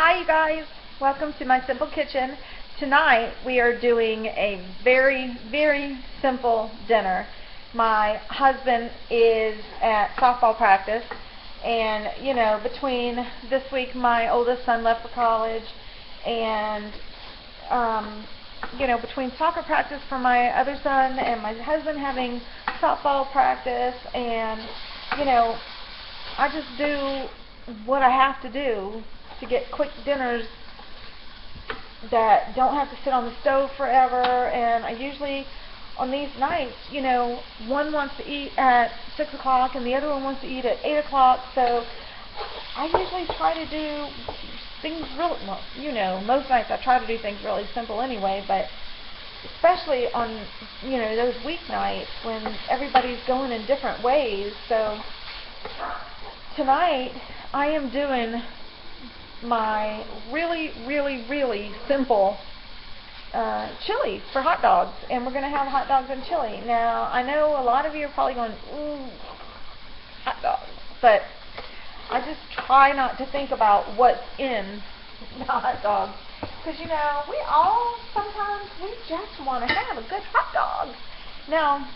Hi you guys, welcome to my simple kitchen. Tonight we are doing a very, very simple dinner. My husband is at softball practice, and between this week my oldest son left for college, and between soccer practice for my other son and my husband having softball practice, and I just do what I have to do to get quick dinners that don't have to sit on the stove forever. And I usually, on these nights, one wants to eat at 6 o'clock and the other one wants to eat at 8 o'clock. So I usually try to do things really, well, most nights I try to do things really simple anyway, but especially on, those weeknights when everybody's going in different ways. So tonight I am doing my really, really, really simple chili for hot dogs, and we're going to have hot dogs and chili. Now, I know a lot of you are probably going, ooh, hot dogs, but I just try not to think about what's in the hot dog, because we all sometimes we just want to have a good hot dog. Now,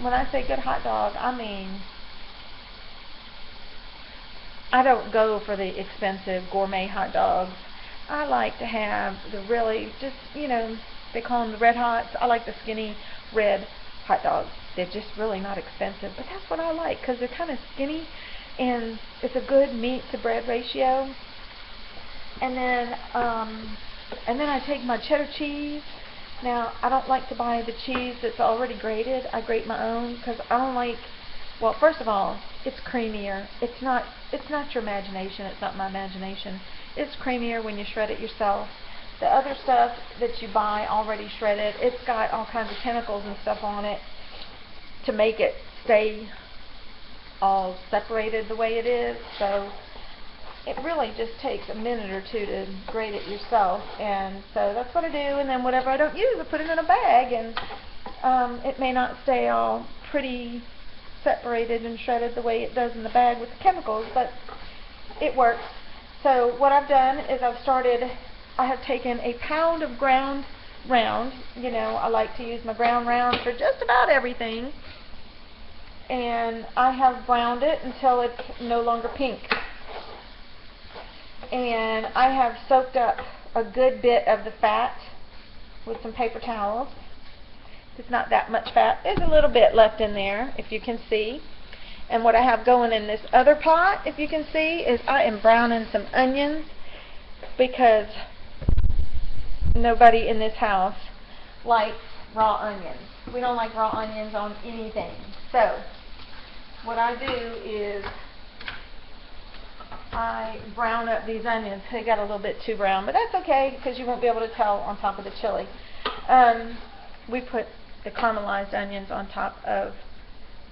when I say good hot dog, I mean I don't go for the expensive gourmet hot dogs. I like to have the really just, they call them the red hots. I like the skinny red hot dogs. They're just really not expensive, but that's what I like because they're kind of skinny and it's a good meat to bread ratio. And then I take my cheddar cheese. Now, I don't like to buy the cheese that's already grated. I grate my own because I don't like, well, first of all, it's creamier. It's not your imagination. It's not my imagination. It's creamier when you shred it yourself. The other stuff that you buy already shredded, it's got all kinds of chemicals and stuff on it to make it stay all separated the way it is. So it really just takes a minute or two to grate it yourself. And so that's what I do. And then whatever I don't use, I put it in a bag, and it may not stay all pretty separated and shredded the way it does in the bag with the chemicals, but it works. So what I've done is I have taken a pound of ground round. I like to use my ground round for just about everything, and I have browned it until it's no longer pink. And I have soaked up a good bit of the fat with some paper towels. It's not that much fat. There's a little bit left in there, if you can see. And what I have going in this other pot, if you can see, is I am browning some onions, because nobody in this house likes raw onions. We don't like raw onions on anything. So what I do is I brown up these onions. They got a little bit too brown, but that's okay because you won't be able to tell on top of the chili. We put the caramelized onions on top of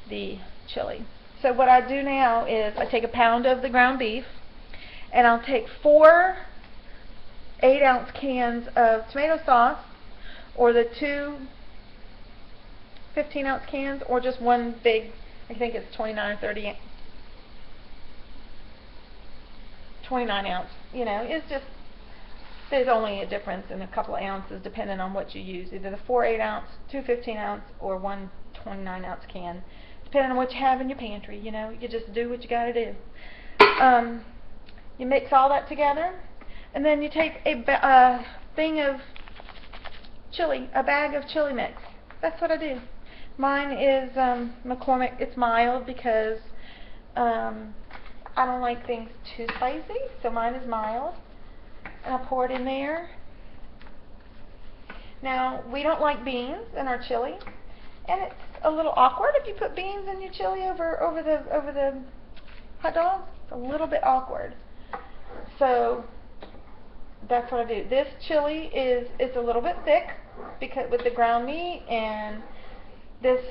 the chili. So what I do now is I take a pound of the ground beef, and I'll take 4 8-ounce cans of tomato sauce, or the 2 15-ounce cans, or just one big, I think it's 29 or 30, 29 ounce. It's just, there's only a difference in a couple of ounces depending on what you use. Either the 4 8-ounce, 2 15-ounce, or 1 29-ounce can, depending on what you have in your pantry. You just do what you got to do. You mix all that together, and then you take a thing of chili, a bag of chili mix. That's what I do. Mine is McCormick. It's mild because I don't like things too spicy, so mine is mild. And I'll pour it in there. Now, we don't like beans in our chili, and it's a little awkward if you put beans in your chili over the hot dog. It's a little bit awkward. So that's what I do. This chili it's a little bit thick because with the ground meat, and this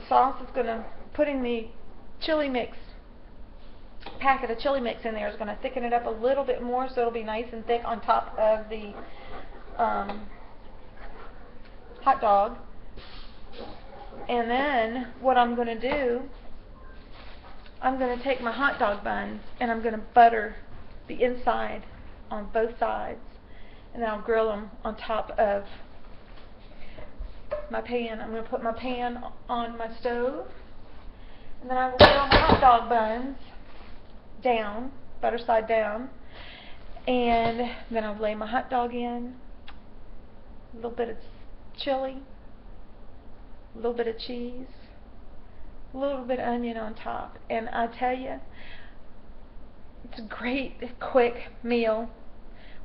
sauce is gonna, putting the chili mix, packet of chili mix in there is going to thicken it up a little bit more, so it'll be nice and thick on top of the hot dog. And then what I'm going to do, I'm going to take my hot dog buns and I'm going to butter the inside on both sides, and then I'll grill them on top of my pan. I'm going to put my pan on my stove, and then I will grill my hot dog buns down, butter side down, and then I'll lay my hot dog in, a little bit of chili, a little bit of cheese, a little bit of onion on top, and I tell you, it's a great, quick meal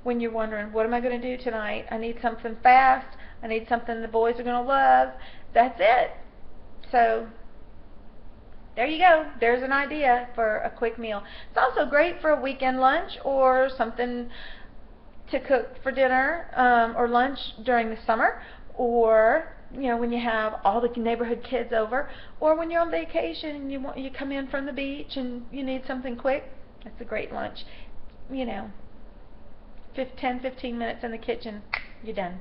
when you're wondering, what am I going to do tonight? I need something fast. I need something the boys are going to love. That's it. So, there you go. There's an idea for a quick meal. It's also great for a weekend lunch or something to cook for dinner or lunch during the summer, or when you have all the neighborhood kids over, or when you're on vacation and you come in from the beach and you need something quick. That's a great lunch. 10-15 minutes in the kitchen, you're done.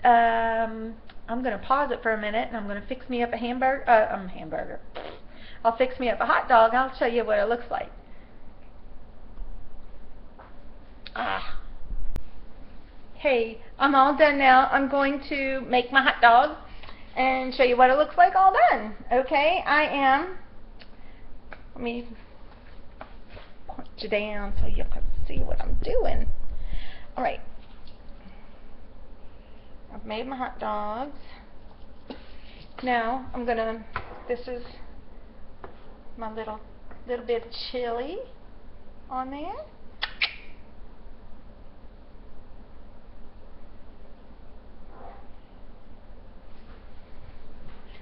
I'm going to pause it for a minute, and I'm going to fix me up a hamburger. I'll fix me up a hot dog. I'll show you what it looks like. Hey, I'm all done now. I'm going to make my hot dog and show you what it looks like all done. Okay, let me point you down so you can see what I'm doing. Alright, I've made my hot dogs. Now this is my little bit of chili on there.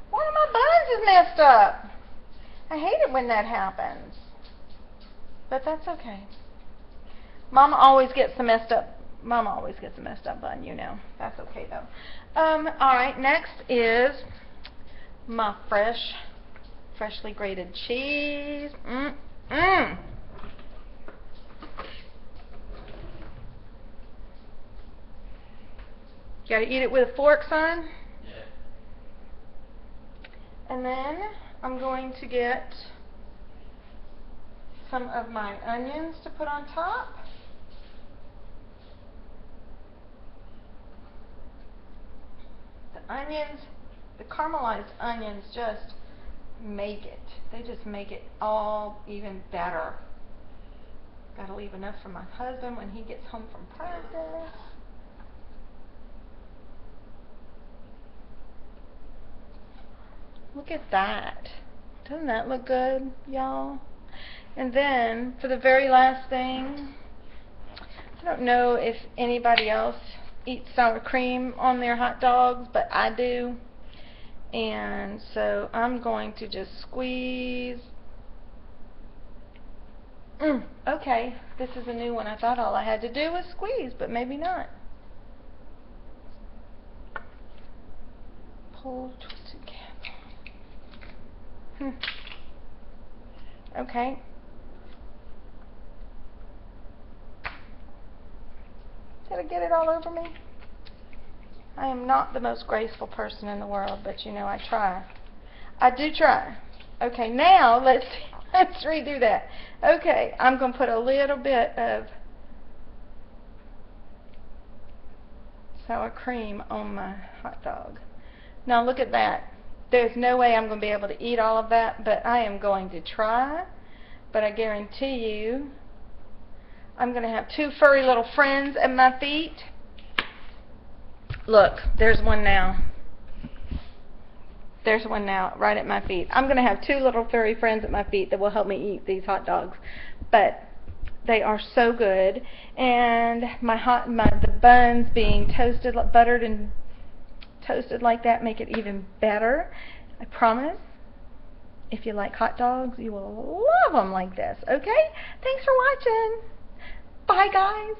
One of my buns is messed up. I hate it when that happens, but that's okay. Mama always gets the messed up bun, That's okay though. Alright, next is my freshly grated cheese. Gotta eat it with a fork, son? Yeah. And then I'm going to get some of my onions to put on top. The caramelized onions just make it. They just make it all even better. Gotta leave enough for my husband when he gets home from practice. Look at that. Doesn't that look good, y'all? And then, for the very last thing, I don't know if anybody else eats sour cream on their hot dogs, but I do. And so I'm going to just squeeze. Okay, this is a new one. I thought all I had to do was squeeze, but maybe not. Pull, twist it, cap. Okay. Did I get it all over me? I am not the most graceful person in the world, but I try. I do try. Okay, now let's redo that. Okay, I'm going to put a little bit of sour cream on my hot dog. Now look at that. There's no way I'm going to be able to eat all of that, but I am going to try. But I guarantee you, I'm going to have two furry little friends at my feet. Look, there's one now. There's one now right at my feet. I'm going to have two little furry friends at my feet that will help me eat these hot dogs. But they are so good. And the buns being toasted, buttered and toasted like that make it even better. I promise. If you like hot dogs, you will love them like this. Okay? Thanks for watching. Bye, guys.